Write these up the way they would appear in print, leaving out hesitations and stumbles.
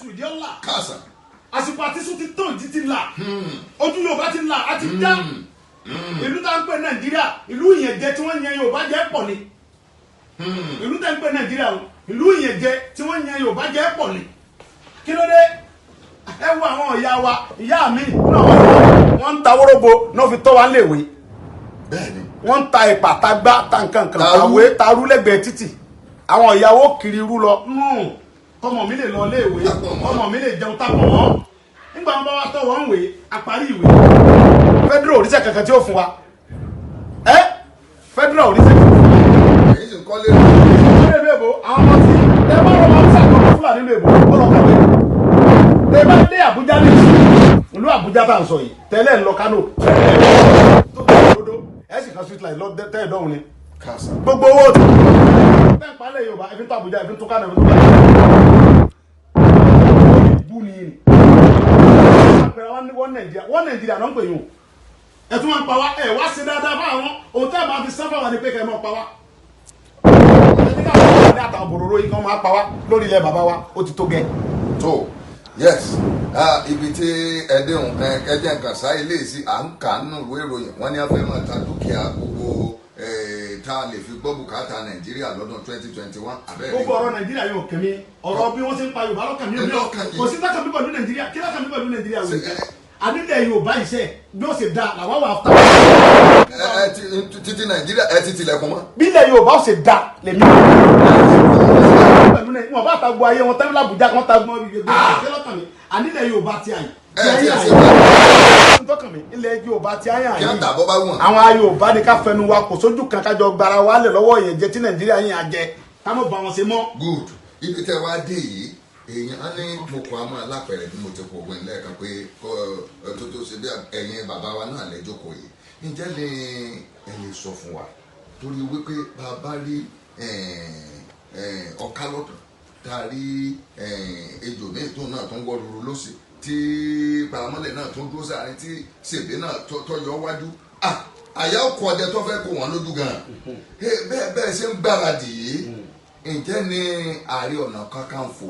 sùn ìdí ọ̀la. Kásá. Àsìkò àti sùn ti tó ìdí ti là. Ojú Yorùbá ti là á ti dá. Ìlú tá ń pè Nàìjíríà ìlú ìyẹ̀jẹ tí wọ́n yan Yorùbá jẹ́ pọ̀ ni. Ìlú tá ń pè Nàìjíríà ìlú ìyẹ̀jẹ tí wọ́n yan Yorùbá jẹ́ pọ̀ ni. Kí ló dé? Ẹ wo àwọn ìyá wa ìyá mi náà wọ́n ń ta wóróbo náà fi tọ́ wa léèwé. Bẹ́ẹ̀ni. Wọ́n ń ta ìpà ta gbá ta nǹkan kan àwé ta rú lẹ́gbẹ̀ẹ́ títì. Àwọn ìyàwó kiri rú lọ. Ọmọ mi lè lọ léèwé ọmọ mi lè jẹun tápọ̀ wọ́n. Nígbà wọn bá wá tọ́ wọ́n ń wé àparí ìwé. Federal oríṣẹ́ kankan tí ó fún wa. Federal oríṣẹ́ kankan. Èyí sì ń kọ́lé. Ilé ìlú èbó àwọn ọmọ tí ẹ bá rọ máa ń sàkóso Fúlàní ìlú èbó ọlọ́kàwé. Tẹ bá dé Àbújá ní ìlú Àbújá tá à ń sọ yìí tẹ́lẹ̀ ń lọ Kánò tó kọ́ òdodo ẹ̀ sì kan street line lọ tẹ́ ẹ̀dọ́hùn ni. Kásá. Gbogbo owó tí tẹ́ ń palẹ̀ Yorùbá ẹ̀fín tó Àbújá ẹ̀fín tó Kánò ẹ̀fín tó Kánò. Bú ni yìí. Wọ́n Nàìjíríà náà ń pè yín o. Ẹ tún máa ń pa wá ẹ̀ wá sí dáadáa fún àwọn ohun tẹ́ ẹ̀ máa fi sẹ́fà wà ní pé kẹ́ ẹ máa pa wá. Ẹni ká àwọn àtàwọn bòròrò yìí kan máa pa wá lórí ilẹ̀ bàbá wa ó ti tó gẹ́. tó yes ibi tí ẹdínwó ẹjẹ nǹkan sáyé léèsì à ń kà nínú ìwé ìròyìn wọn ní afẹ́ máa ta dúkìá gbogbo tá a lè fi gbọ́ bùkátà Nàìjíríà lọ́dún 2021 abẹ́rẹ́. Gbogbo ọ̀rọ̀ Nàìjíríà yóò kẹ́mi ọ̀rọ̀ bí wọ́n ṣe ń pa Yorùbá lọ́kàn mi kò sí lọ́kàn mi pẹ̀lú Nàìjíríà kí lọ́kàn mi pẹ̀lú Nàìjíríà wò àdílẹ̀ Yorùbá iṣẹ́ bí ó ṣe da làwọn wà áfítà. títí Nàìjíríà ẹ ti tilẹ̀kùn mọ́. bí ilẹ̀ Yorùbá ó ṣe da lèmi pẹ̀lú Nàìjíríà wọn bá ta gbọ́ ayé wọn tẹ́lẹ̀ Àbújá kan ta gbọ́ ibi kí lọ́kàn mi àdílẹ̀ Yorùbá ti àyè. Tọ́kàn mi ilẹ̀ Yorùbá ti àyè àyè. kí á tà bọ́ bá wù wọ́n. àwọn Yorùbá ni ká fẹnu wa kò sójú kan kájọ gbara wa lẹ̀ lọ́wọ́ yẹn jẹ tí Nàìjíríà yẹn àjẹ táwọn bá wọn ṣe mọ́. good ibi tẹ wá dé yìí èèyàn á ní mo kọ àmọ́ alápẹ̀rẹ̀ bí mo ti kọ ògbìn lẹ́ẹ̀kan pé tó ṣe bí ẹ̀yin bàbá wa náà lẹ́jọ́kọ̀ yìí ǹjẹ́ ẹ lè sọ fún wa torí wípé bàbá rí ọ̀ká lọ́tọ̀ tá a rí ejò ní ètò náà tó ń wọ́ ruru lọ́sì tí paramọ́lẹ̀ náà tó ń dúró sáárín tí ṣèbí náà tọ́jọ́ wájú àyà ọkọ̀ ọdẹ tó fẹ́ kó wọn lójú gan-an bẹ́ẹ̀ ṣe ń gbáradì yìí ǹjẹ́ ní Ààrẹ Ọ̀nà Kakanfò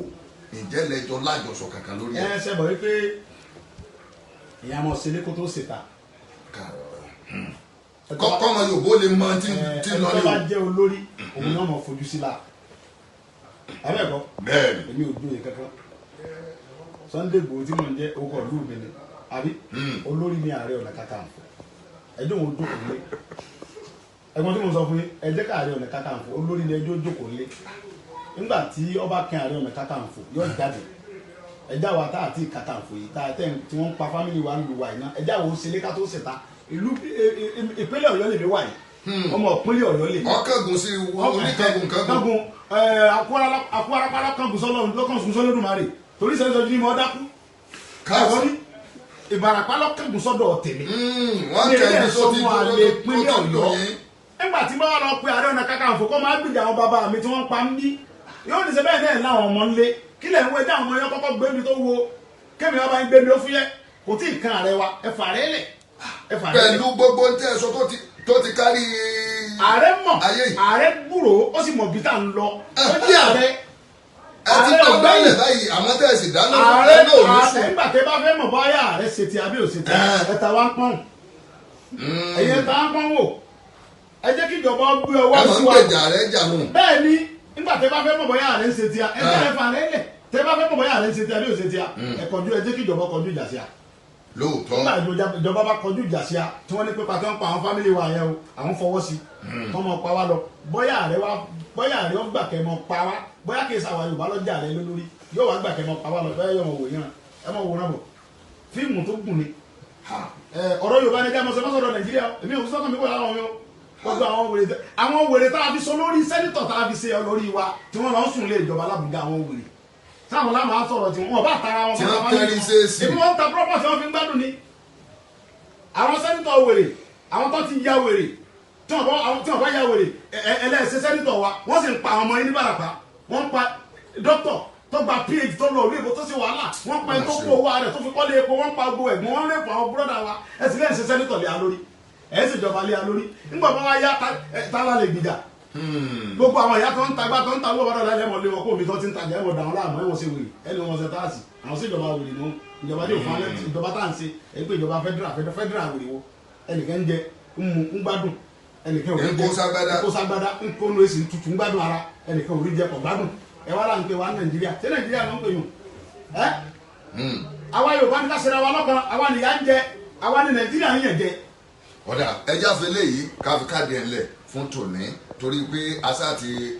ǹjẹ́ lẹ́jọ́ lájọsọ kankan lórí ẹ̀. ṣe bọ̀ wípé ìyá ọmọ sílé kó tó ṣèta. kọ́mọ Yorùbá lè mọ tí lọ ní o. ẹni tó bá jẹ́ olórí òun náà mọ̀ fojú sí la. abẹ́ẹ̀kọ́ bẹ́ẹ̀ni èmi ò dúró yẹn kankan. Sunday Igboho tí mò ń jẹ́ okọ̀ ìlú mi ni àbí olórí ní Ààrẹ Ọ̀nà Kakanfò ẹjọ́ òun jókòó lé ẹ̀gbọ́n tí mo sọ fún yín ẹ jẹ́ ká Ààrẹ Ọ̀nà Kakanfò olórí ní ẹjọ́ jókòó lé nígbà tí ọba kan Ààrẹ Ọ̀nà Kakanfò yóò jáde ẹjá wa tá àti Kakanfò yìí tá àtẹ tí wọ́n ń pa fámìlì wa ń lu wa iná ẹjá wo ṣe lé ká tó ṣèta ìlú ìpínlẹ̀ Ọ̀yọ́ lè mi wà yìí ọmọ ìpínlẹ̀ Ọ̀yọ́ lè mi. ọkàgùn sí oníkàgùn kàgùn àkúrápárá kàgùn sọlọ́dúnmarè torí sẹ́yìn sọ́jú ni mo dákú. káàbọ̀ ní Ìbàràpá lọ́kàgùn sọ́dọ̀ tèmi. wọ́n kẹ́ni sọ́tì tó Ọ̀yọ́ nígbà tí bá wà lọ pé Ààrẹ Ọ̀nà Kakanfò kọ́ máa gbìjà àwọn bàbá mi tí wọ́n pa ń bí yóò ní ṣe bẹ́ẹ̀ náà láwọn ọmọ ńlé kí lẹ̀ ń wé dáhùn ọmọ yẹn kọ́kọ́ gbé mi tó wo kémi ọba ń gbé mi ó fúyẹ́ kò tí ì kan ààrẹ wa ẹ̀fà rẹ̀ lẹ̀ ẹ̀fà rẹ̀ lẹ̀. pẹ̀lú gbogbo tẹ́ ẹ sọ tó ti kárí ààrẹ mọ̀ ààrẹ gbúrò ó sì mọ̀ bí tá à ń lọ ó jẹ́ ààrẹ ẹ ti tàn dálẹ̀ báyìí àmọ́ tẹ́ ẹ sì dáná ààrẹ náà ò ní sùn. nígbà tẹ́ bá fẹ́ mọ̀ báyà ààrẹ ṣe ti àbí ò ṣe ti ẹ̀ta wá ń pọ́n ẹ̀yẹ ta ń pọ́n wò ẹ jẹ́ kí ìjọba gbé ọwọ́ sí wa. ẹ máa ń gbèjà rẹ jà mú. bẹ́ẹ̀ ni nígbà tẹ́ bá fẹ́ mọ̀ bóyá ààrẹ ń ṣe tíya ẹ jẹ́ ẹ̀fà rẹ̀ lẹ̀ tẹ́ bá fẹ́ mọ̀ bóyá ààrẹ ń ṣe tíya bí ò ṣe tíya ẹ kọjú ẹ jẹ́ kí ìjọba kọjú ìjà sí a. lóòótọ́ nígbà ìjọba bá kọjú ìjà sí a tí wọ́n ní pé pàtó ń pa àwọn fámìlì wa yẹn o àwọn fọwọ́ sí kọ́ mọ pa wá lọ bóyá ààrẹ ó gbà kẹ́ mọ pa wá bóyá kì í sàwọn Yorùbá lọ́jà rẹ lórí yóò wá gbà kẹ́ mọ pa wá lọ bẹ́ẹ̀ yọ̀ wò yẹn ẹ mọ̀ wò náà bọ̀ fíìmù tó gùn ni ọ̀rọ̀ Yorùbá ni ká mọ̀ sọ́dọ̀ Nàìjíríà èmi ò sọ́kàn mi kò láwọn yóò gbogbo àwọn wèrè tá a fi so lórí sẹ́nitọ̀ tá a fi ṣe lórí wa tí wọ́n lọ sùn lé ìjọba lábùgá àwọn wèrè táwọn láwọn á sọ̀rọ̀ tí wọ́n bá tara wọn fún àwọn yìí ibi wọ́n ta púrọ́pọ̀ tí wọ́n fi ń gbádùn ni àwọn sẹ́nitọ̀ wèrè àwọn tó ti ya wèrè tí wọ́n bá ya wèrè ẹlẹ́sẹ̀ sẹ́nitọ̀ wa wọ́n sì ń pa àwọn ọmọ yín ní Ìbàràpá wọ́n ń pa dókítọ̀ tó gba phd tó lọ orí ìbò tó ṣe wàhálà wọ́n pa ẹni tó kó owó rẹ̀ tó fi kọ́lé epo wọ́n pa gbogbo ẹ̀gbọ́n wọ́n rẹ̀ pa àwọn búrọ́dà wa ẹ sì lẹ́yìn ṣe sẹ́nitọ̀ lé a lórí ẹ sì jọba lé a lórí nígbà bá wá yá tálá lè gbìjà gbogbo àwọn ìyá tó ń tagbá tó ń ta owó ọ̀dọ̀ lẹ́mọ̀ lé wọn kó omi tó ti ń tajà ẹ̀wọ̀n dàwọn láàmú ẹ̀wọ̀n ṣe wèrè ẹni wọn ṣe táàsì àwọn sí ìjọba wèrè nù ìjọba ní òfin alẹ́ ìjọba tá à ń ṣe èyí pé ìjọba federal wèrè wo ẹnìkan ń jẹ ń gbádùn ẹnìkan ò rí jẹ kó ságbádá ń kó nu èsì tutù ń gbádùn ara ẹnìkan ò rí jẹ kó gbádùn ẹ wá là ń pè wá Nàìjíríà ṣé Nàìjíríà ló ń pè yùn ẹ àwa Yorùbá ní ká ṣe ra wa lọ́kàn àwa nìyà ń jẹ àwa ní Nàìjíríà ń yẹn jẹ. ọ̀dà ẹja fẹlẹ́ yìí káfí káàdì ẹ̀ ńlẹ̀ fún tòní torí pé asa ti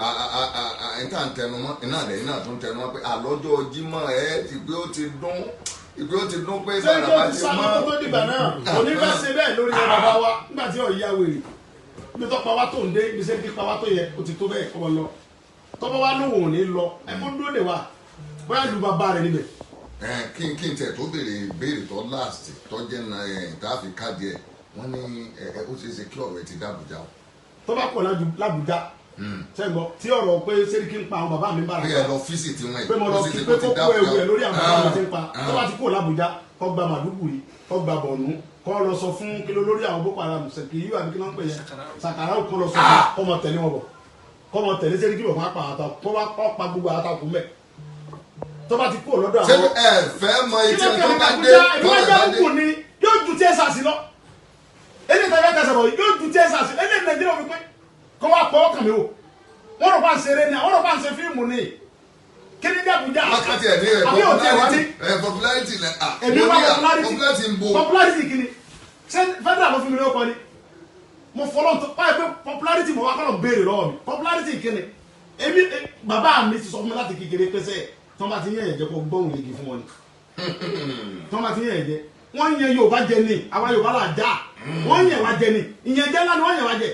ẹ̀ńtà ń tẹnumọ́ iná lẹ́yìn náà tó ń tẹnumọ́ pé àlọ́jọ́ Jímọ̀ ẹ̀ ti pé ó ti dún pé bàbá bá ti mọ́. ṣé tó dìgbà náà òní fẹ́ ṣe bẹ́ẹ̀ lórí ẹ̀ bàbá wa nígbà tí ọ̀ya wèrè ibi tó pa wá tó ń dé ibi sẹ́ni pa wá tó yẹ ó ti tó bẹ́ẹ̀ kọ́ lọ tọ́pọ̀ wá lóhùn ò ní lọ ẹ̀ kó dúró de wa bóyá lu bàbá rẹ̀ níbẹ̀. kí n tẹ̀ tó béèrè tó last tó jẹ́ tààfin káàdì ẹ̀ wọ́n ní ó ṣeé ṣe kí ọ̀rọ̀ ẹ̀ ti dàbújá o. tó bá pọ̀ lábújá sẹ́gbọ́ tí ọ̀rọ̀ pé sẹ́ríkì ń pa àwọn bàbá mi bára pé ẹ lọ fíìsì tí wọ́n pé mo lọ kí pé kó kó ewu ẹ̀ lórí àwọn bàbá mi ti ń pa tó bá ti kó lábújá kó gba Màdúgùrí kó gba Bọ̀nú kó lọ sọ fún kí ló lórí àwọn Boko Haram sẹ̀kì yíyọ àbí kí ló ń pè yẹn Sàkàrà kó lọ sọ fún kó mọ tẹ̀lé wọn bọ̀ kó mọ tẹ̀lé sẹ́ríkì bọ̀ fún apá àtàkùn kó wá pa gbogbo àtàkùn mẹ́ tó bá ti kó lọ́dọ̀ àwọn. ṣé ẹ fẹ́ mọ etí tó bá dé yóò ju tí ẹ sàṣì lọ ẹni tàbí ẹ̀kẹ́sẹ̀ bọ̀ yóò ju tí ẹ sàṣì ẹni Nàìjíríà fi pé kó wá pọ̀ ọkàn mi wò wọ́n rọ̀ bá ń ṣeré ni wọ́n rọ̀ bá ń ṣe fíìmù ni kí ni Àbújá wákàtí ẹ̀ ní popularity èmi wá popularity kí ni ṣé federal ló fi mi lóko ni mo fọlọ́ tó báyìí pé popularity mo wá kọ́ lọ béèrè lọ́wọ́ mi popularity kí ni èmi bàbá mi ti sọ fún mi láti kékeré pẹ́sẹ́ tó bá ti yẹn ẹ̀jẹ̀ kó gbọ́hùn lè kí fún wọn ni tó bá ti yẹn ẹ̀jẹ̀ wọ́n yẹn Yorùbá jẹ ni àwa Yorùbá là já wọ́n yẹn wá jẹ ni ìyẹn jẹ́ ńlá ni wọ́n yẹn wá jẹ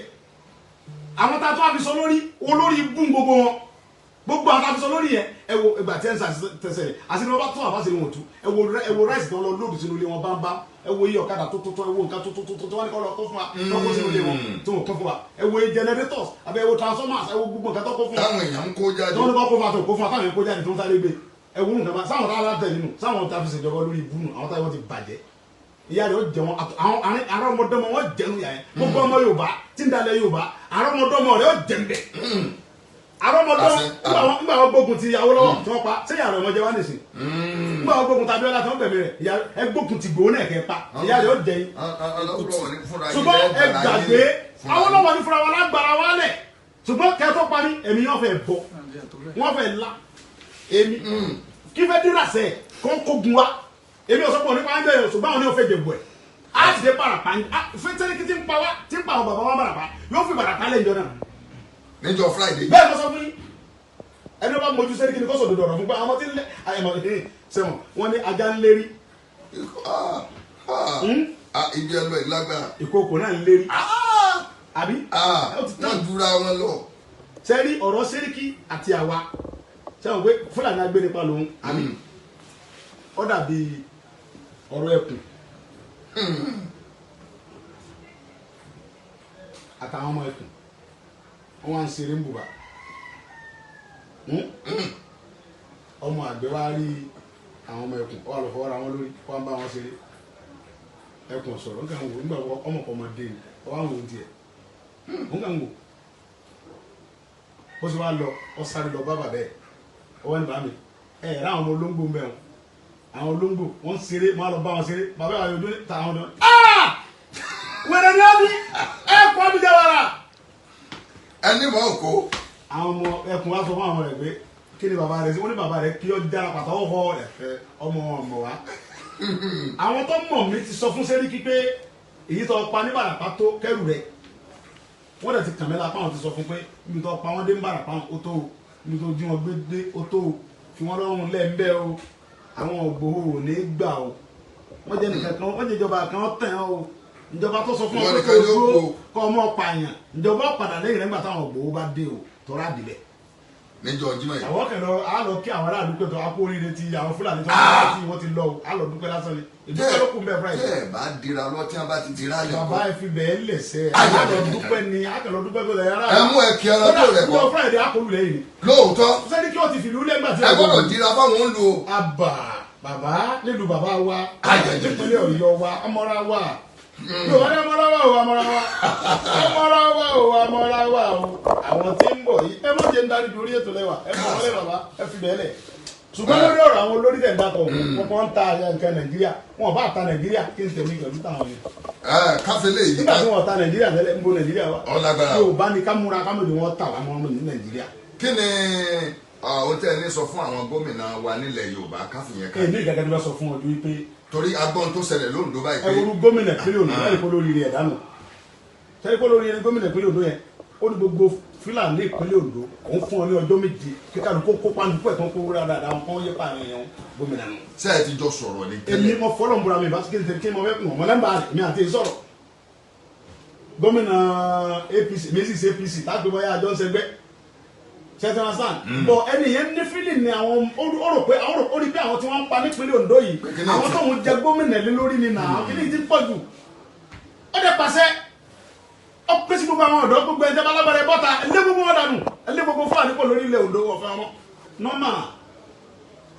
àwọn tá a tó àfisọ lórí olórí bú gbogbo wọn gbogbo àwọn tá a fisọ lórí yẹn ẹ wo ìgbà tí ẹ ń sà tẹsẹ̀ rẹ̀ àti ní wọ́n bá tún àbáṣe wọn tú ẹ wo ráìsì tí wọ́n lọ lóòdù sínú ilé wọn bá ń bá ẹ wo iye ọ̀kadà tó ẹ wo nǹkan tó wọ́n ní kọ́ lọ kó fún wa tó kó sínú ilé wọn tó wọ́n kó fún wa ẹ wo generators àbẹ ẹ wo transformers ẹ wo gbogbo nǹkan tó kó fún wa táwọn èèyàn ń kó jáde tó ní kọ́ kó fún wa tó kó fún wa táwọn èèyàn kó jáde tó ń sáré gbé ẹ wo nǹkan bá sáwọn tá a lá tẹ̀ nínú sáwọn tá a fi ṣèjọba lórí ìbúnú àwọn táwọn ti bàjẹ́ ìyá rẹ̀ ó jẹ wọn àwọn arọmọdọmọ wọn jẹnu yà yẹn gbogbo ọmọ Yorùbá tí ń dalẹ̀ Yorùbá arọmọdọmọ rẹ̀ ó jẹ ń bẹ arọmọdọmọ nígbà wọn gbógun ti Awólọ́wọ̀ tí wọn pa ṣé ìyá rẹ̀ ọmọ jẹ wá nìsín nígbà wọn gbógun ti Abíọ́lá tí wọn gbẹ̀mí rẹ̀ ìyá ẹ gbógun ti Ìgbòho náà kẹ́ pa ìyá rẹ̀ ó jẹ yín ṣùgbọ́n ẹ gbàgbé Awólọ́wọ̀ ní fúnra wọn lágbára wa lẹ̀ ṣùgbọ́n kẹ́ tó parí ẹ̀mí yẹn fẹ́ bọ̀ wọ́n fẹ́ la èmi kí fẹ́ dúrà sẹ́ kógun wa èmi ò sọ pé onípa ń bẹ̀rẹ̀ ṣùgbọ́n àwọn ní òfin jẹ̀bù ẹ̀ á ti dé Barapa fẹ́ tẹ́lẹ̀ tí ń pa wá tí ń pa àwọn bàbá wa Barapa yóò fi Barapa lẹ́yìn jọ náà. níjọ́ Friday. bẹ́ẹ̀ lọ sọ fún yín ẹni bá mojú sẹ́ni kí ni kó sọ dodo ọ̀rọ̀ fún pé àwọn tí ń lé àyẹ̀mọ̀ sẹ́wọ̀n wọ́n ní ajá ń lérí. ibi ẹlò ẹ lágbára. ìkòkò náà ń lérí. àbí. wọ́n dúra wọn lọ. sẹ́rí ọ̀rọ̀ Sẹ́ríkì àti àwa sẹ́wọ̀n pé Fúlàní agbénipa lòun àbí ó dàbí ọ̀rọ̀ ẹkùn àtàwọn ọmọ ẹkùn wọn wá ń ṣeré ń bùbá ọmọ àgbẹ̀ wá rí àwọn ọmọ ẹkùn ó wà lọ fọwọ́ ra wọn lórí ó wá ń bá wọn ṣeré ẹkùn sọ̀rọ̀ nǹkan wò nígbà wọ ọmọ kan ọmọdé ni ó wá ń wò ó tiẹ̀ nǹkan wò ó sì wá lọ ó sáré lọ bá bàbá ẹ̀ ó wá ní bàá mi ẹ̀ ráwọn ọmọ olóńgbò ń bẹ̀ wọn àwọn olóńgbò wọn ṣeré wọn lọ bá wọn ṣeré bàbá yà yọjú ta àwọn ọdún wẹrẹ ní ọdún ẹkùn abidjan wàrà. ẹni mọ òkó. àwọn ọmọ ẹkùn wa sọ fún àwọn rẹ pé kí ni bàbá rẹ sí wọn ní bàbá rẹ kí ọ dára pàtó ọwọ ẹfẹ ọmọ wa. àwọn tó mọ̀ mí ti sọ fún Sẹ́ríkì pé èyí tó pa ní Barapa tó kẹrù rẹ wọn dẹ̀ ti kàn mí lápá wọn ti sọ fún pé ibi tó pa wọn dé ní Barapa ó tó o ibi tó jí wọn gbé dé ó tó o fi wọn lọ́rùn lẹ́ńbẹ́ o àwọn Ìgbòho ò ní gbà o wọ́n jẹ́ nìkan kan wọ́n jẹ́ ìjọba kan tẹ̀ ọ́ o ìjọba tó sọ fún ọ pé kó ọmọ pààyàn ìjọba padà lẹ́yìn rẹ̀ nígbà táwọn Ìgbòho bá dé o tọ́ra dìbẹ̀. níjọ́ Jímọ̀ yìí. àwọn kẹlẹ á lọ kí àwọn aráàlú pé akó oríire ti àwọn Fúlàní tó wọ́n ti lọ o á lọ dúpẹ́ lásán ni ìdúpẹ́ ló kún bẹ́ẹ̀ Friday. tẹ́ ẹ̀ bá dira lọ tí wọ́n bá ti dira lẹ̀ kọ́. bàbá ẹ fi bẹ́ẹ̀ lẹ̀sẹ̀ á lọ dúpẹ́ ni á kẹlẹ dúpẹ́ tó lẹ̀ yàrá. ẹ mú ẹ kí ẹ lọ́dọ̀ rẹ̀ kọ́. ìjọ Friday á kó lulẹ̀ yìí. lóòótọ́. Sẹ́ríkì ó ti fìlú lẹ́gbàá tí ẹ gbọ́dọ̀ dira fáwọn ń lo. àbà bàbá nílùú bàbá wa ìpínlẹ̀ Ọ̀yọ́ wa ọmọra wa Yorùbá ní amọ́ráwá o amọ́ráwá o àwọn tí ń bọ̀ yìí ẹ má jẹ́ ń darí orí ètò lẹ́wà ẹ mọ̀ wọlé bàbá ẹ fi bẹ́ẹ̀ lẹ̀ ṣùgbọ́n lórí ọ̀rọ̀ àwọn olórí tẹ̀ ń dàtọ̀ wọn ń ta nǹkan Nàìjíríà wọn bá ta Nàìjíríà kí n tẹ̀lé pẹ̀lú táwọn yẹn. káfílẹ̀ yìí nígbà tí wọn ta Nàìjíríà tẹ́lẹ̀ ń bo Nàìjíríà wa ọlágbára Yorùbá ní kámúra kámúdi wọn tà wá mọ́ ní Nàìjíríà. kí ni ohun tẹ́ ẹ ní sọ fún àwọn gómìnà wa nílẹ̀ Yorùbá káfíyẹn ká. èmi ìgbàgbọ́ ni wọ́n sọ fún wọn ju pé. torí agbọ́n tó ṣẹlẹ̀ lóńdó báyìí ẹ wo gómìnà ìpínlẹ̀ Ondo ẹ̀ kó lórí rẹ̀ dànù tẹ́lẹ̀ kó lórí rẹ̀ gómìnà ìpínlẹ̀ Ondo yẹn ó ní gbogbo Fúlàní ìpínlẹ̀ Ondo òun fún ọ ní ọjọ́ méje kíkà ló kó pàǹdùkú ẹ̀ tó ń kó wúrà dáadáa wọn kọ́ yẹ pààyàn yẹn gómìnà nù. ṣé ẹ ti jọ sọ̀rọ̀ ni. èmi mo fọlọ́ ń bura mi ìbáṣe kí n mọ fẹ́ kún ọmọ nọ́mbà mi àti sọ̀rọ̀ gómìnà APC mrs APC tágbé bọ́yá àjọ ń sẹgbẹ́ ṣẹ́tẹ́rán sàn bọ̀ ẹni yẹn ní fílì ní àwọn ó rò pé àwọn tí wọ́n ń pa nípínlẹ̀ Ondo yìí àwọn tó ń jẹ gómìnà lé lórí ni nà án kí ni ti pọ̀ jù ó dẹ̀ pàṣẹ ó pèsè gbogbo àwọn ọ̀dọ́ gbogbo ẹ̀jẹ̀ balábàrẹ̀ bọ́ta ẹlẹ́ gbogbo wọn dànù ẹlẹ́ gbogbo Fúlàní kò lórí ilẹ̀ Ondo ọ̀fẹ́ wọn nọ́mà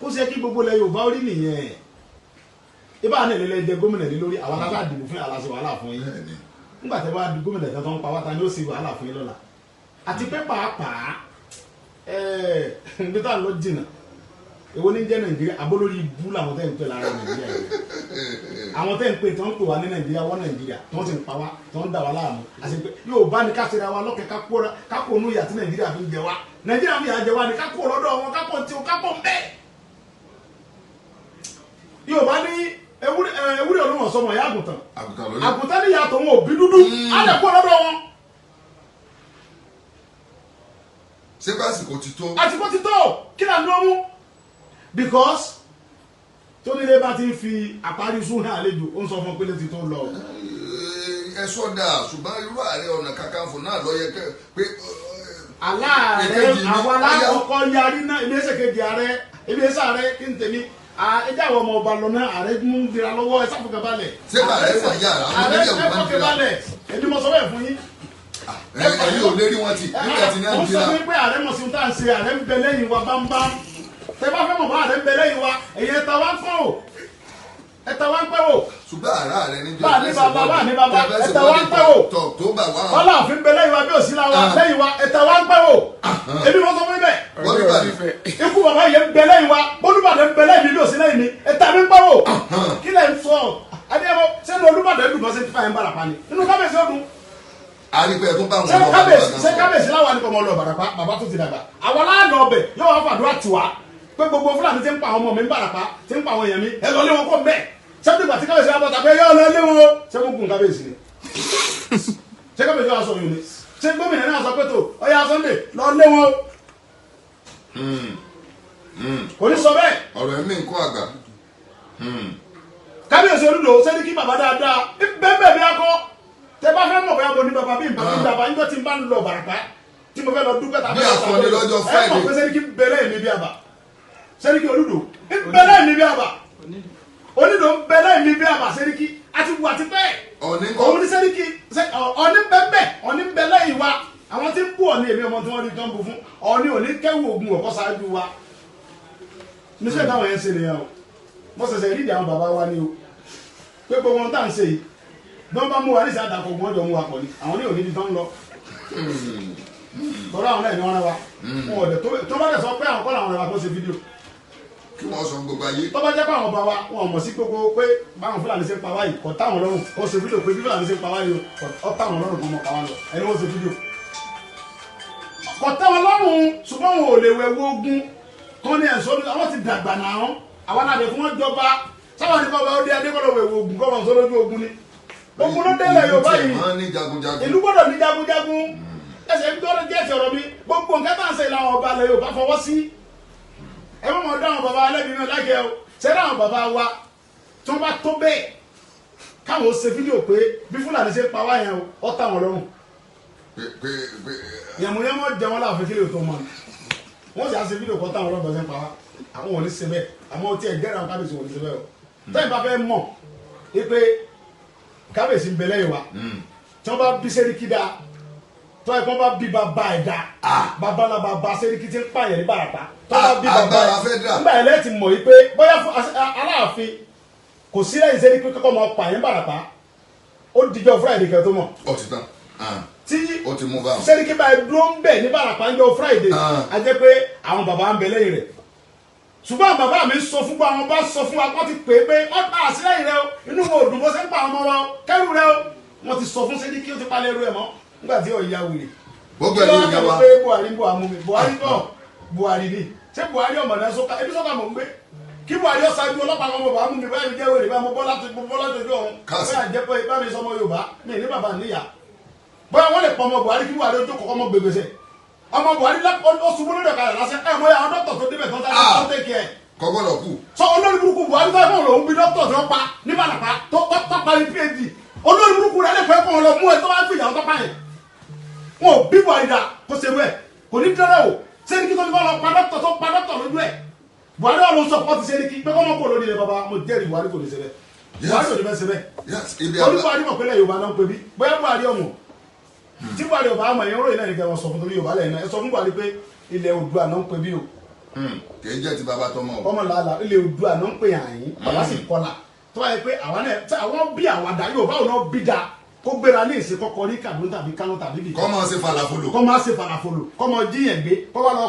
kó ṣe kí gbogbo ilẹ̀ Yorùbá orí nìyẹn ibà ní ìlẹ̀ jẹ gómìnà lé lórí àwọn aládìbò fún aláṣẹ wàhálà fún yín nígbà tí wọ́n á di gómìnà tó ń pa wá ta ni ó sì wàhálà fún yín lọ́la àti pé pàápàá níbi tá à ń lọ jìnnà èwo ní jẹ́ Nàìjíríà abólórí ibú làwọn tẹ́ ń pè lára Nàìjíríà yìí àwọn tẹ́ ń pè tí wọ́n ń pè wá ní Nàìjíríà wọ́n Nàìjíríà tí wọ́n ti ń pa wá tí wọ́n ń dà wá láàmú àti pé yóò bá ní káṣíra wa lọ́kẹ́ kákó onú ìyà tí Nàìjíríà fi ń jẹ wá Nàìjíríà fi yà jẹ wá ní kákó lọ́dọ̀ wọn kákó tí o kákó ń bẹ́ẹ̀ yóò bá ní ewúrẹ́ olóhùn sọmọ ìyá àgùntàn ní ìyàtọ̀ wọn òbí dúdú á lè kó lọ́dọ̀ wọn. ṣé básìkò ti tó. àsìkò ti tó kí là ń lọ mú because tó nílé bá ti ń fi àparí sún hàn àlejò ó ń sọ fún pélé ti tó lọ. ẹ sọdà ṣùgbọ́n irú Ààrẹ Ọ̀nà Kakanfò náà lọ yẹ pé. aláàrẹ àwọn alákọ̀ọ́kọ́ yarí náà ilé ẹsẹ̀ kejì ààrẹ ilé ẹsẹ̀ ààrẹ kí n tèmi ẹjẹ àwọn ọmọ ọba lọ náà ààrẹ mú dira lọ́wọ́ ẹ sáfùkẹ́ balẹ̀. ṣé bàrẹ̀ fà yàrá àwọn oníjẹ̀ òkú máa ń dira. ẹbí mo sọ bẹ́ẹ̀ fún yín. ẹ̀yin ò lérí wọn ti nígbà tí ní à ń dira. mo sọ pé ààrẹ mọ̀ sí tá à ń ṣe ààrẹ ń bẹ lẹ́yìn wa bámbám tẹ bá fẹ́ mọ̀ bá ààrẹ ń bẹ lẹ́yìn wa ẹ̀yẹ ẹ̀ta wá ń kọ́ ò ẹ̀ta wá ń pẹ́ wò. ṣùgbọ́n àrà rẹ níjọ́ bá ní bàbá ẹ̀ta wá ń pẹ́ wò. kọ́lá òfin bẹ lẹ́yìn wa bí òsì la wa lẹ́yìn wa ẹ̀ta wá ń pẹ́ wò. èmi wọ́n sọ fún mi bẹ́ẹ̀. ikú bàbá yẹn ń bẹ lẹ́yìn wa bólúbàdàn ń bẹ lẹ́yìn mi bí òsì lẹ́yìn mi ẹ̀ta mi ń pẹ́ wò. kí lẹ̀ ń sọ adéyẹmọ sẹ́nu olúbàdàn dùn bọ́ sí ti fà yẹn bàràpá ni inú kábíyèsí ọdún. àrígbẹ́ tó bá wọn lọ ṣé kábíyèsí láwa ni kò mọ lọ bàràpá bàbá tó ti dàgbà àwọn aláàdọ̀ ọbẹ̀ yóò wá fàdúrà tiwa pé gbogbo Fúlàní ti ń pa àwọn ọmọ mi ń bàràpá ti ń pa àwọn èèyàn mi ẹ lọ lé wọn kó mbẹ sẹ́ni ìgbà tí kábíyèsí wa bọ̀ tàbí yóò lọ lé wọn o ṣé mo gun kábíyèsí ni ṣé kábíyèsí wa sọ yìí ni ṣé gómìnà náà sọ pé tó ọyá Sunday lọ lé wọn o kò ní sọ bẹ́ẹ̀. ọ̀rọ̀ ẹ̀mí nǹkan àgbà. kábíyèsí olúlo sẹ́ni kí bàbá dáadáa bẹ́ẹ̀ bí akọ tẹ bá fẹ́ mọ̀ bóyá mo ní bàbá bí bàbá nígbà tí n bá ń lọ bàràpá tí mo fẹ́ lọ dúpẹ́ tàbí àkọni lọ́jọ́ Friday ẹ mọ̀ pé sẹ́ni kí bẹ̀rẹ̀ mi bí àbá sẹ́ni kí olúlo bẹ̀rẹ̀ mi bí àbá onídò ń bẹ̀rẹ̀ mi bí àbá sẹ́ni kí àti wù àti bẹ́ẹ̀ òun ní sẹ́ni kí ọ̀ní bẹ́ẹ̀ ọ̀ní bẹ̀rẹ̀ ìwà àwọn tí ń bú ọ̀ní èmi ọmọ tí wọ́n rí tán bù fún ọ̀ní òní kẹ́wù ògùn ọ̀kọ́ ṣáájú wa níṣẹ́ táwọn yẹn ń ṣe nìyẹn o mo ṣẹ̀ṣẹ̀ rí ìdí àwọn bàbá wa ni o pé gbogbo wọn tá à ń ṣe yìí bí wọ́n bá mú wa ní ìṣe àdàkọ̀ ògùn ọjọ́ mú wa pọ̀ ni àwọn ní òní ti tán lọ tọ́lá àwọn náà ní wọ́n rán wa wọn ò dẹ̀ tó bá dẹ̀ sọ pé àwọn kọ́ làwọn rẹ̀ wa kó ṣe fídíò kí wọ́n sọ gbogbo ayé. tó bá jẹ́ pé àwọn bá wa wọn mọ̀ sí gbogbo pé báwọn Fúlàní ṣe ń pa wá yìí kọ́ táwọn lọ́rùn ó ṣe fídíò pé bí Fúlàní ṣe ń pa wá yìí ó táwọn lọ́rùn kan mọ̀ pa wá lọ ẹni wọ́n ṣe fídíò kọ́ táwọn lọ́rùn ṣùgbọ́n wọn ò lè wẹ̀ wo ogun tó ní ẹ̀sọ́ àwọn ti dàgbà náà àwọn àdè fún wọn jọba sáwọn ní kọ́ bá ó dé adékọ́lọ́ wẹ̀ wo ogun kọ́ wọn sọ lójú ogun ni ogun ló délẹ̀ Yorùbá yìí ìlú gbọ́dọ̀ ní jagunjagun ẹsẹ̀ ń gbọ́dọ̀ jẹ́ ti ọ̀rọ̀ mi gbogbo nǹkan tá à ń ṣe làwọn ọba ilẹ̀ Yorùbá fọwọ́ sí ẹ má mọ̀ dáhùn bàbá alẹ́bí náà lágẹ̀ o ṣé dáhùn bàbá wa tí wọ́n bá tó bẹ́ẹ̀ káwọn ṣe fídíò pé bí Fúlàní ṣe pa wá yẹn ó tà wọ́n lọ́rùn yẹmúyẹmú jẹ wọn láàfin kílè tó mọ wọn sì á ṣe fídíò kọ́ táwọn ọlọ́gbọ̀n ṣe ń pa wá àwọn ò ní ṣe bẹ́ẹ̀ àmọ́ tí ẹ gẹ́rẹ́ àwọn kábíyèsí wọn ò ní ṣe bẹ́ẹ̀ o tẹ́yìn bá fẹ́ mọ̀ pé kábíyèsí ń bẹ lẹ́yìn wa tí wọ́n bá bí Sẹ́ríkí dáa tọ́ ẹ̀kọ́ bá bí bàbá ẹ̀ dá bàbá bàbá Sẹ́ríkí ti ń pààyàn ní Bàràpá tọ́ bá bí bàbá ẹ̀ nígbà yẹn lẹ́yìn ti mọ̀ yìí pé bóyá Aláàfin kò sí lẹ́yìn Sẹ́ríkí kọ́kọ́ mọ pààyàn ní Bàràpá ó dijọ́ Friday kẹ́ tó mọ̀. ó ti tán tí ó ti mú báwọn. Sẹ́ríkì báyìí dúró ń bẹ̀ ní Ìbàràpá ń jọ Friday a jẹ́ pé àwọn bàbá ń bẹ lẹ́yìn rẹ̀ ṣùgbọ́n àwọn bàbá mi sọ fún wa àwọn bá sọ fún wa wọ́n ti pè é pé wọ́n pa àṣìlẹ́yìn rẹ o inú wọn ò dùn bó ṣe ń pa àwọn ọmọ wa kẹ́rù rẹ o wọ́n ti sọ fún Sẹ́ríkì ó ti palẹ̀ ẹrú ẹ̀ mọ́ nígbà tí ọ̀ya wèrè. gbogbo ẹ̀ ló ń yá wa. Buhari ń bọ̀ àmúmi Buhari náà Buhari ni ṣé Buhari ọmọ náà sọ́ka ebi sọ́ka mọ̀ ń gbé kí Buhari ọ̀sájú ọlọ́pàá ọmọ bàbá mú mi báyìí mi jẹ́ wèrè báyìí mo bọ́ láti ojú ọ̀hún báyà jẹ́ pé bá mi sọmọ Yorùbá mi ní bàbá níyà bóyá wọ́n lè pọ̀ ọmọ Buhari kí Buhari ojú kọ̀ọ̀kan mọ́ gbègbèsè ọmọ Buhari ó ṣubú lórí ọ̀kadà lásán ẹ̀ mọ́ àwọn dókítà tó débẹ̀ tó ń sáré tó tẹ̀kì ẹ̀. kọ́gbọ́dọ̀ kù. sọ olórí burúkú Buhari fẹ́ fún òun bí dókítà tó pa ní Ìbàràpá tó parí PhD olórí burúkú rẹ̀ lè fẹ́ fún òun lọ mú ẹ tó wá fìyà tó pa yẹn. wọn ò bí Buhari dà kó ṣe wẹ̀ kò ní dẹ́rẹ́ o Sẹ́ríkì tó ní kọ́ lọ pa dókítà tó pa dókítà lójú ẹ̀ Buhari wà ló ń sọpọ́tì Sẹ́ríkì pé kọ́ mọ́ kó lórí ilẹ̀ bàbá mo jẹ́rìí Buhari kò lè ṣe bẹ́ẹ̀ Buhari kò lè fẹ́ ṣe bẹ́ẹ̀ olú Buhari mọ̀ pé lẹ́yìn Yorùbá náà ń pè bí bóyá Buhari ọmọ tí Buhari ọba àmọ̀ yẹn ròyìn náà ní kẹwọn sọ fún torí Yorùbá lẹ́yìn náà ẹ sọ fún Buhari pé ilẹ̀ Oòduà náà ń pè bí o. kì í jẹ́ ti bàbá tọmọ o. ọmọ làálàá ilẹ̀ Oòduà náà ń pè àyín bàbá sì kọlà tó wáyé pé àwọn náà tí àwọn bí àwàdà Yorùbá ò náà bí da kó gbéra ní ìsìn kọ́kọ́ ní Kaduna tàbí Kánò tàbí bì. kọ́ máa ṣe falafolo. kọ́ máa ṣe falafolo kọ́ máa jíyàn gbé kọ́ wá lọ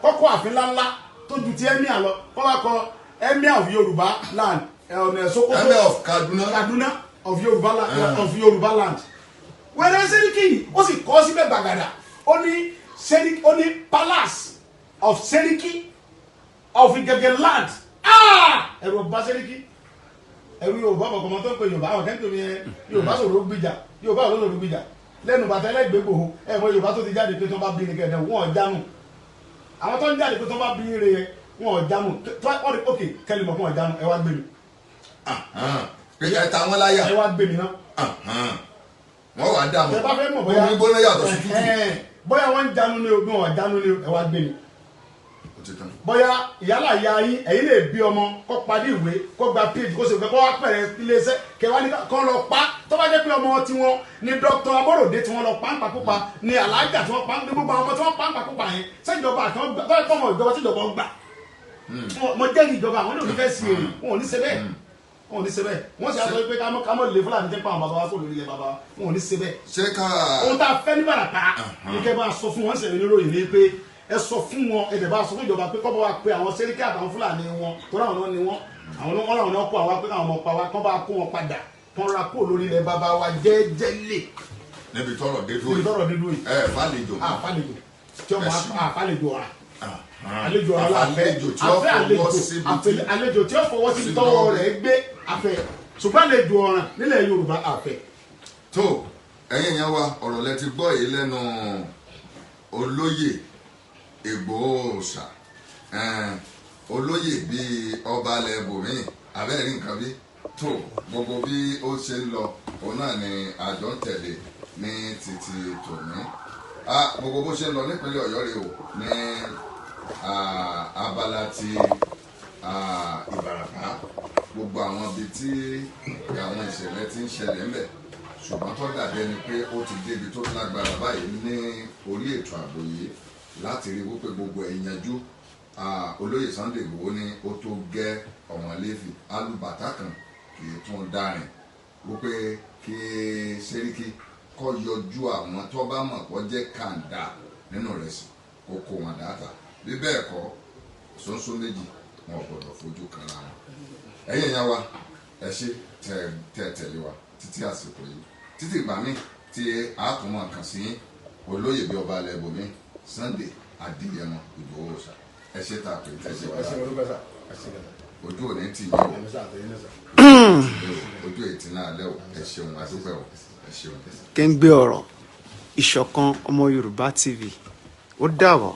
kọ́kọ́ àfin ńláńlá tó ju ti emir lọ kọ́ wá kọ emir of Yorùbá land ọ̀nà Sokoto emir of Kaduna of Yorùbá land wẹ́rẹ́ Sẹ́ríkì ó sì kọ́ síbẹ̀ gbàgàdà ó ní palace of Sẹ́ríkì of Igege land ẹ̀rù ọba Sẹ́ríkì ẹ̀rù Yorùbá ọmọkọ̀mọ́ tó ń pè Yorùbá àwọn kẹ́ńtò mi Yorùbá sọ̀rọ̀ gbìjà Yorùbá ò lọ́dọ̀ gbìjà lẹ́nu bàtà ẹlẹ́gbẹ̀ẹ́ gbòho ẹ̀mọ Yorùbá tó ti jáde pé tó bá bí ní kẹ̀dẹ̀ wọn ò jánu àwọn tó ń jáde pé tó bá bí ní rẹ̀ wọn ò jánu wọ́n rí òkè kẹ́lí mọ̀ fún wọn jánu ẹ wá gbé mi. pété ẹ ta wọn láyà. ẹ wá gbé mi náà. wọ́n wà á dà mọ́ ẹ bá fẹ́ mọ̀ bóyá omi gbóná yàtọ̀ sí tútù. bóyá wọ́n ń jánu ní ogun wọn jánu ní ẹ wá gbé mi. bóyá ìyálà ya yín ẹ̀yin lè bí ọmọ kó padì ìwé kó gba péjì kó sì fẹ́ kó wá pẹ̀rẹ̀ iléeṣẹ́ kẹwàá ní kó lọ pa tó bá jẹ́ pé ọmọ tiwọn ní Dr. Aborode tí wọ́n lọ pa ń pakópa ní alájà tí wọ́n pa ní gbogbo àwọn ọmọ tí wọ́n pa ń pakópa yẹn sẹ́jọba àti wọ́n gbà tó yẹ kó ọmọ ìjọba tí ìjọba ń gbà mo jẹ́ ìjọba àwọn ní fẹ́ sí èrè wọn ò ní ṣe bẹ́ẹ̀ wọn ò ní ṣe bẹ́ẹ̀ wọ́n sì á sọ pé ká mọ̀ lè Fúlàní tẹ́ pa àwọn bàbá wa kó lórí ilẹ̀ bàbá wọn ò ní ṣe bẹ́ẹ̀. ṣé ká. ohun tá a fẹ́ ní Ìbàràpá ní kẹ́ bá a sọ fún wọn sẹ̀rẹ̀ níròyìn ní pé ẹ sọ fún wọn ẹ̀dẹ̀ bá a sọ fún ìjọba pé kọ́ bá wa pe àwọn Sẹ́ríkì àtàwọn Fúlàní wọn tó ráwọn náà ni wọn àwọn náà náà kó àwa pé káwọn ọmọ pa wa kọ́ bá a kó wọn padà kọ́ ra kó lórí ilẹ̀ bàbá wa jẹ́jẹ́lẹ̀. níbi tọrọ dédú yìí ẹ fàlejò àfàlejò tí ọmọ àfàlejò ọ̀rà àlejò ọ̀rà láfẹ́ àlejò tí ó fọwọ́ sí tọwọ́ rẹ̀ gbé àfẹ́ ṣùgbọ́n àlejò ọ̀ràn nílẹ̀ Yorùbá àfẹ́. tó ẹ̀yin yẹn wa ọ̀rọ̀ lẹ ti gbọ́ yìí lẹ́nu olóyè Ìgbòho-Òòṣà olóyè bíi ọba alẹ́ bòmíì abẹ́rẹ́ nǹkan bí tó gbogbo bí ó ṣe ń lọ òun náà ni àjọ ń tẹ̀lé ní títí tòní gbogbo bó ṣe ń lọ nípínlẹ̀ Ọ̀yọ́ rèé o ní abala ti Ìbàràpá gbogbo àwọn ibi tí àwọn ìṣẹ̀lẹ̀ ti ń ṣẹlẹ̀ ńbẹ̀ ṣùgbọ́n tó dàbí ẹni pé ó ti débi tó lágbára báyìí ní orí ètò ààbò yìí láti rí wípé gbogbo ẹ̀ yanjú olóyè Sunday Igboho ní ó tó gẹ́ ọ̀mọ̀lẹ́fì alùbàtà kan kì í tún dárin wípé kí Sẹ́ríkì kọ́ yọjú àwọn tó bá mọ̀ kó jẹ́ kàńdà nínú rẹ̀ sí kó kó wọn dáadáa bí bẹ́ẹ̀ kọ́ ṣóńṣó méjì wọn ò gbọ́dọ̀ fojú kan ra wọn. ẹ̀yin ìyá wa ẹ ṣe tẹ̀lé wa títí àsìkò yìí títí ìgbà míì tí àtúmọ̀ kàn sí olóyè bí ọba alẹ́ bòmí Sunday Adéyẹmọ Ìgbòho-Òòṣà ẹ ṣe ta pé tẹ̀sí wa dáa ojú ò ní tì yín o ojú ètí náà lẹ́ o ẹ ṣeun adúpẹ́ o ẹ ṣeun. Kéńgbé ọ̀rọ̀ Ìṣọ̀kan Ọmọ Yorùbá TV ó dàbọ̀.